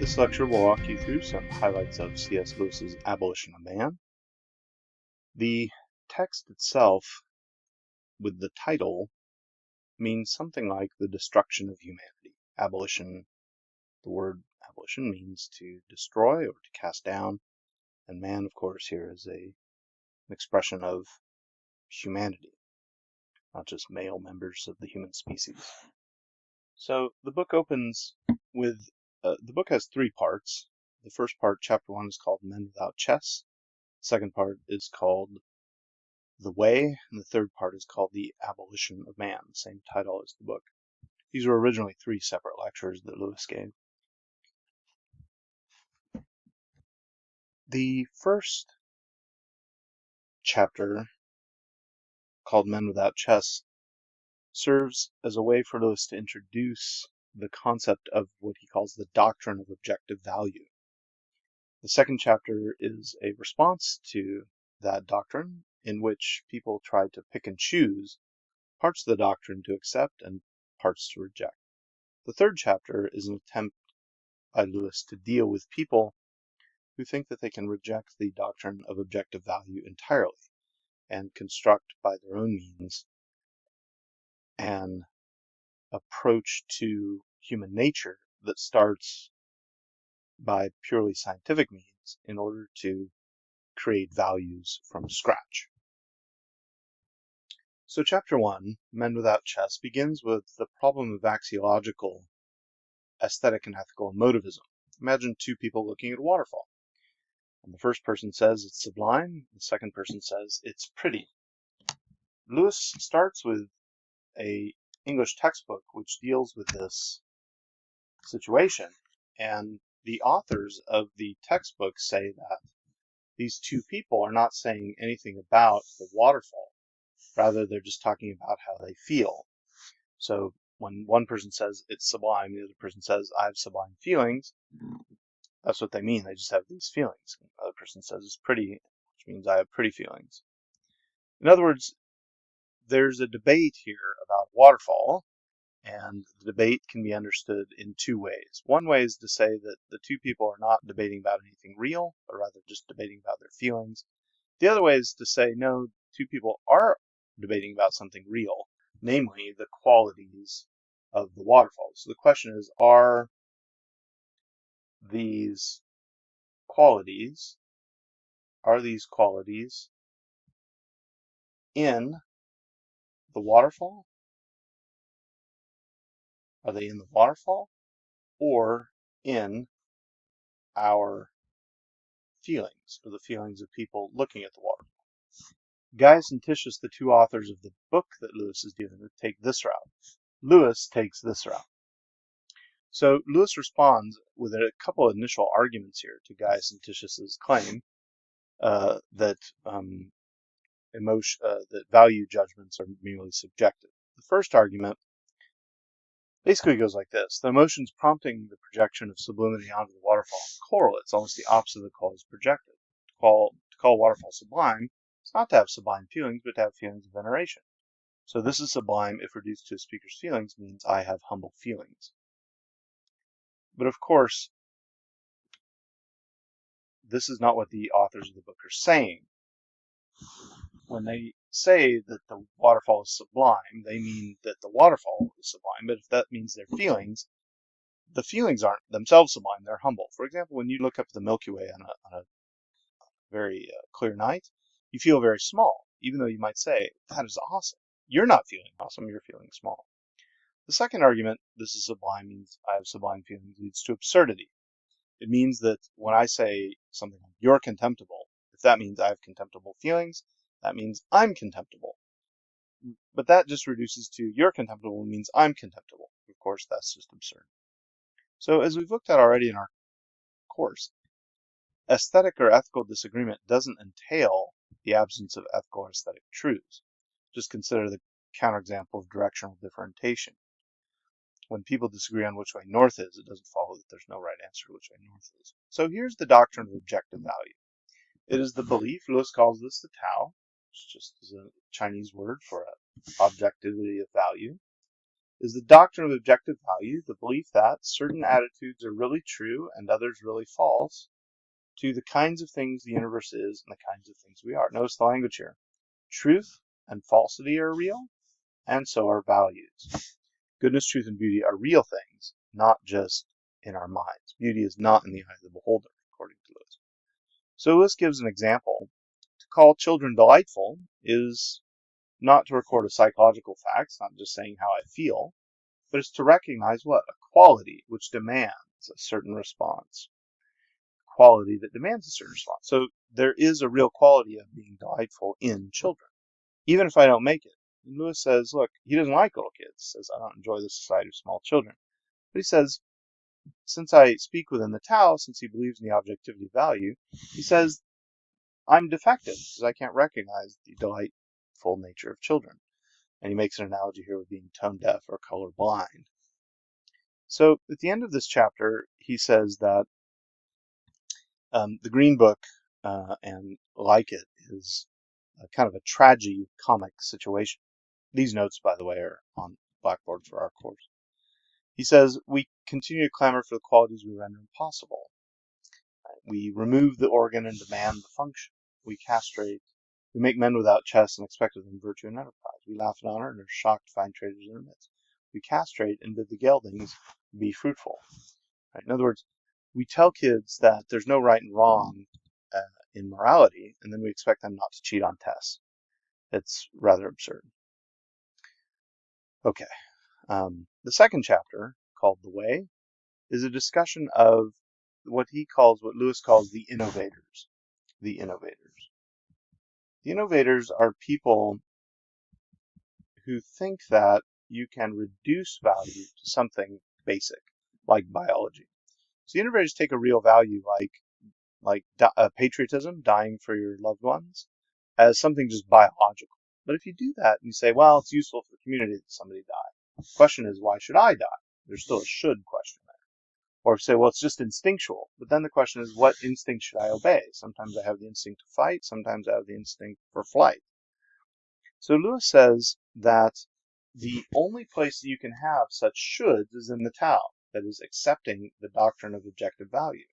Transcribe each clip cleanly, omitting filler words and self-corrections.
This lecture will walk you through some highlights of C.S. Lewis's Abolition of Man. The text itself, with the title, means something like the destruction of humanity. Abolition, the word abolition means to destroy or to cast down, and man, of course, here is an expression of humanity, not just male members of the human species. So the book opens with, the book has three parts. The first part, chapter 1, is called Men Without Chess. The second part is called The Way, and the third part is called The Abolition of Man, the same title as the book. These were originally three separate lectures that Lewis gave. The first chapter, called Men Without Chess, serves as a way for Lewis to introduce the concept of what he calls the doctrine of objective value. The second chapter is a response to that doctrine, in which people try to pick and choose parts of the doctrine to accept and parts to reject. The third chapter is an attempt by Lewis to deal with people who think that they can reject the doctrine of objective value entirely and construct by their own means an approach to human nature that starts by purely scientific means in order to create values from scratch. So chapter 1, Men Without Chess, begins with the problem of axiological aesthetic and ethical emotivism. Imagine two people looking at a waterfall. And the first person says it's sublime, the second person says it's pretty. Lewis starts with an English textbook which deals with this situation, and the authors of the textbook say that these two people are not saying anything about the waterfall. Rather, they're just talking about how they feel. So when one person says it's sublime, the other person says I have sublime feelings, that's what they mean. They just have these feelings. The other person says it's pretty, which means I have pretty feelings. In other words, there's a debate here about waterfall, and the debate can be understood in two ways. One way is to say that the two people are not debating about anything real, but rather just debating about their feelings. The other way is to say, no, two people are debating about something real, namely the qualities of the waterfall. So the question is, are these qualities in the waterfall? Are they in the waterfall or in our feelings, or the feelings of people looking at the waterfall? Gaius and Titius, the two authors of the book that Lewis is dealing with, take this route. Lewis takes this route. So Lewis responds with a couple of initial arguments here to Gaius and Titius's claim that value judgments are merely subjective. The first argument basically goes like this. The emotions prompting the projection of sublimity onto the waterfall correlates, almost the opposite of the call is projected. To call waterfall sublime is not to have sublime feelings, but to have feelings of veneration. So this is sublime, if reduced to a speaker's feelings, means I have humble feelings. But of course, this is not what the authors of the book are saying. When they say that the waterfall is sublime, they mean that the waterfall is sublime, but if that means their feelings, the feelings aren't themselves sublime, they're humble. For example, when you look up the Milky Way on a very clear night, you feel very small, even though you might say, that is awesome. You're not feeling awesome, you're feeling small. The second argument, this is sublime, means I have sublime feelings, leads to absurdity. It means that when I say something like, you're contemptible, if that means I have contemptible feelings, that means I'm contemptible. But that just reduces to you're contemptible means I'm contemptible. Of course, that's just absurd. So as we've looked at already in our course, aesthetic or ethical disagreement doesn't entail the absence of ethical or aesthetic truths. Just consider the counterexample of directional differentiation. When people disagree on which way north is, it doesn't follow that there's no right answer to which way north is. So here's the doctrine of objective value. It is the belief, Lewis calls this the Tao, which just is a Chinese word for objectivity of value. is the doctrine of objective value, the belief that certain attitudes are really true and others really false to the kinds of things the universe is and the kinds of things we are. Notice the language here. Truth and falsity are real, and so are values. Goodness, truth, and beauty are real things, not just in our minds. Beauty is not in the eye of the beholder, according to Lewis. So Lewis gives an example. To call children delightful is not to record a psychological fact, it's not just saying how I feel, but it's to recognize what? A quality which demands a certain response. Quality that demands a certain response. So there is a real quality of being delightful in children, even if I don't make it. And Lewis says, look, he doesn't like little kids. He says, I don't enjoy the society of small children. But he says, since I speak within the Tao, since he believes in the objectivity of value, he says, I'm defective because I can't recognize the delightful nature of children. And he makes an analogy here with being tone deaf or color blind. So at the end of this chapter, he says that the Green Book and like it is kind of a tragi-comic situation. These notes, by the way, are on Blackboard for our course. He says, we continue to clamor for the qualities we render impossible. We remove the organ and demand the function. We castrate. We make men without chests and expect of them virtue and enterprise. We laugh at honor and are shocked to find traitors in our midst. We castrate and bid the geldings be fruitful. Right? In other words, we tell kids that there's no right and wrong in morality, and then we expect them not to cheat on tests. It's rather absurd. Okay. The second chapter, called The Way, is a discussion of what Lewis calls the innovators. The innovators. The innovators are people who think that you can reduce value to something basic, like biology. So the innovators take a real value like patriotism, dying for your loved ones, as something just biological. But if you do that and you say, well, it's useful for the community that somebody die, the question is, why should I die? There's still a should question there. Or say, well, it's just instinctual. But then the question is, what instinct should I obey? Sometimes I have the instinct to fight. Sometimes I have the instinct for flight. So Lewis says that the only place that you can have such shoulds is in the Tao, that is, accepting the doctrine of objective value.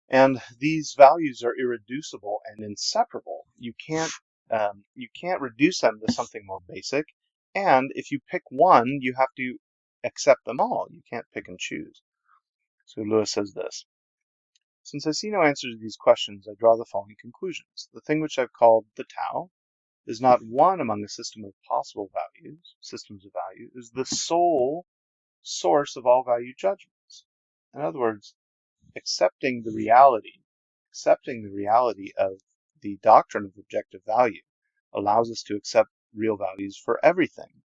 And these values are irreducible and inseparable. You can't reduce them to something more basic. And if you pick one, you have to accept them all. You can't pick and choose. So Lewis says this. Since I see no answer to these questions, I draw the following conclusions. The thing which I've called the Tao is not one among a system of possible values, systems of value, is the sole source of all value judgments. In other words, accepting the reality of the doctrine of objective value allows us to accept real values for everything.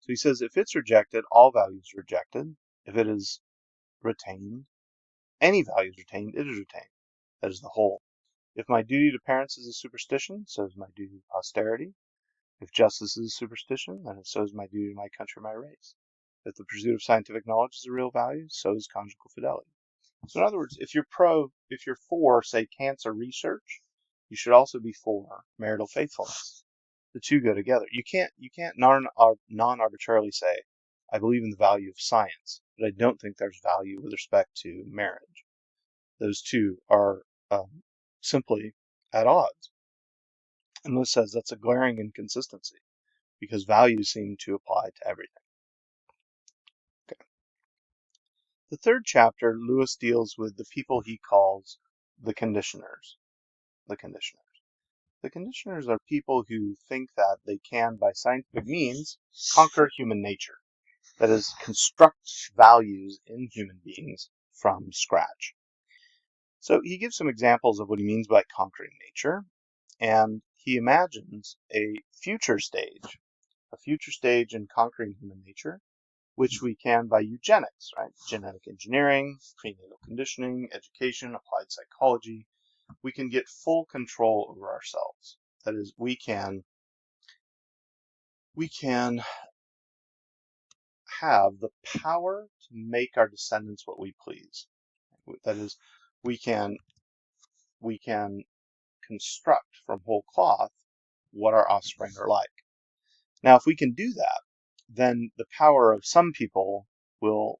So he says, if it's rejected, all value is rejected. If it is retained, any value is retained, it is retained. That is the whole. If my duty to parents is a superstition, so is my duty to posterity. If justice is a superstition, then so is my duty to my country, my race. If the pursuit of scientific knowledge is a real value, so is conjugal fidelity. So in other words, if you're for, say, cancer research, you should also be for marital faithfulness. The two go together. You can't non-arbitrarily say, I believe in the value of science, but I don't think there's value with respect to marriage. Those two are simply at odds. And Lewis says that's a glaring inconsistency because values seem to apply to everything. Okay. The third chapter, Lewis deals with the people he calls the conditioners. The conditioners. The conditioners are people who think that they can, by scientific means, conquer human nature. That is, construct values in human beings from scratch. So he gives some examples of what he means by conquering nature, and he imagines a future stage in conquering human nature, which we can by eugenics, right? Genetic engineering, prenatal conditioning, education, applied psychology. We can get full control over ourselves. That is, we can have the power to make our descendants what we please. That is, we can construct from whole cloth what our offspring are like. Now, if we can do that, then the power of some people will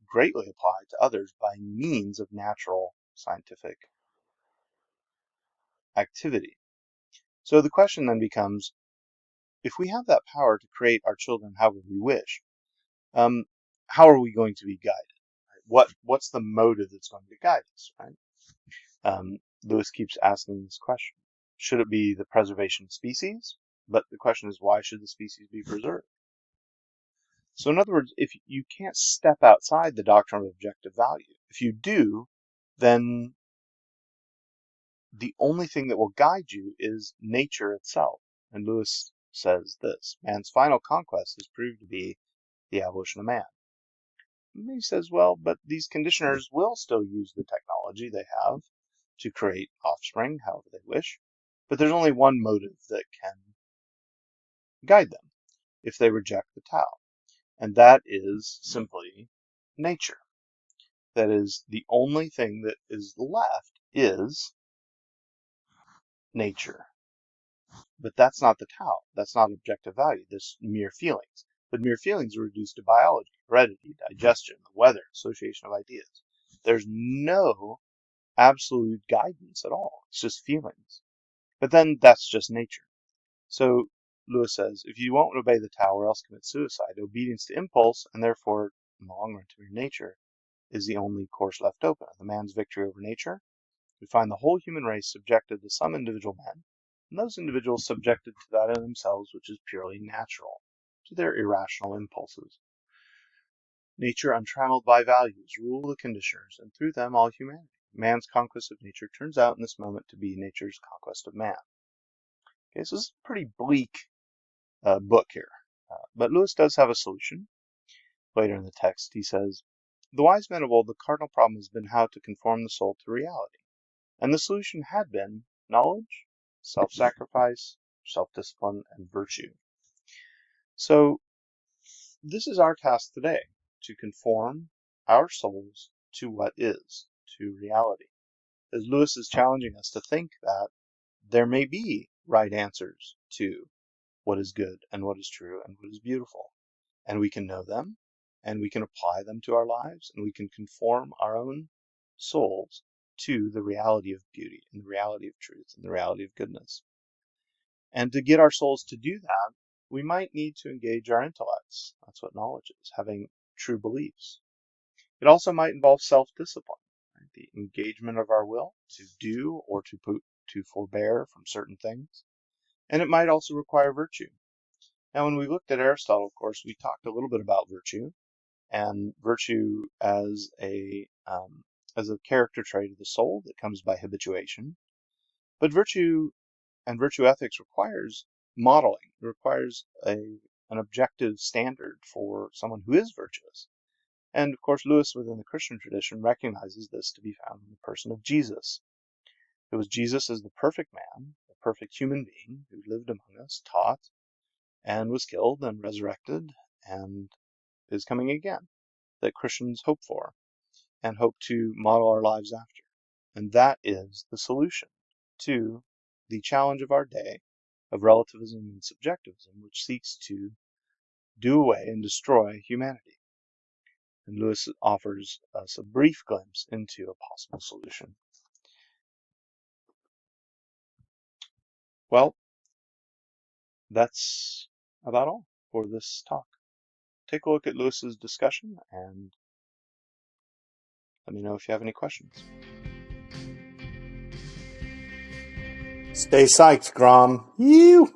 greatly apply to others by means of natural scientific activity. So the question then becomes, if we have that power to create our children however we wish, how are we going to be guided? What's the motive that's going to guide us, right? Lewis keeps asking this question. Should it be the preservation of species? But the question is, why should the species be preserved? So in other words, if you can't step outside the doctrine of objective value, if you do, then the only thing that will guide you is nature itself. And Lewis says this: man's final conquest has proved to be the abolition of man. And he says, well, but these conditioners will still use the technology they have to create offspring however they wish. But there's only one motive that can guide them if they reject the Tao. And that is simply nature. That is, the only thing that is left is nature. But that's not the Tao. That's not objective value. There's mere feelings. But mere feelings are reduced to biology, heredity, digestion, the weather, association of ideas. There's no absolute guidance at all. It's just feelings. But then that's just nature. So Lewis says, if you won't obey the Tao or else commit suicide, obedience to impulse, and therefore, in the long run, to mere nature, is the only course left open. The man's victory over nature, we find the whole human race subjected to some individual men, and those individuals subjected to that in themselves which is purely natural, to their irrational impulses. Nature, untrammeled by values, rule the conditioners, and through them all humanity. Man's conquest of nature turns out in this moment to be nature's conquest of man. Okay, so this is a pretty bleak book here. But Lewis does have a solution. Later in the text, he says, the wise men of old, the cardinal problem has been how to conform the soul to reality. And the solution had been knowledge, self-sacrifice, self-discipline, and virtue. So this is our task today, to conform our souls to what is, to reality. As Lewis is challenging us to think that there may be right answers to what is good and what is true and what is beautiful. And we can know them, and we can apply them to our lives, and we can conform our own souls to the reality of beauty and the reality of truth and the reality of goodness. And to get our souls to do that, we might need to engage our intellects. That's what knowledge is, having true beliefs. It also might involve self-discipline, right? The engagement of our will to do or to forbear from certain things. And it might also require virtue. Now, when we looked at Aristotle, of course, we talked a little bit about virtue, and virtue as a character trait of the soul that comes by habituation. But virtue and virtue ethics requires modeling. It requires an objective standard for someone who is virtuous. And of course, Lewis, within the Christian tradition, recognizes this to be found in the person of Jesus. It was Jesus as the perfect man, the perfect human being who lived among us, taught, and was killed and resurrected and is coming again, that Christians hope for and hope to model our lives after. And that is the solution to the challenge of our day of relativism and subjectivism, which seeks to do away and destroy humanity. And Lewis offers us a brief glimpse into a possible solution. Well, that's about all for this talk. Take a look at Lewis's discussion and let me know if you have any questions. Stay psyched, Grom. You.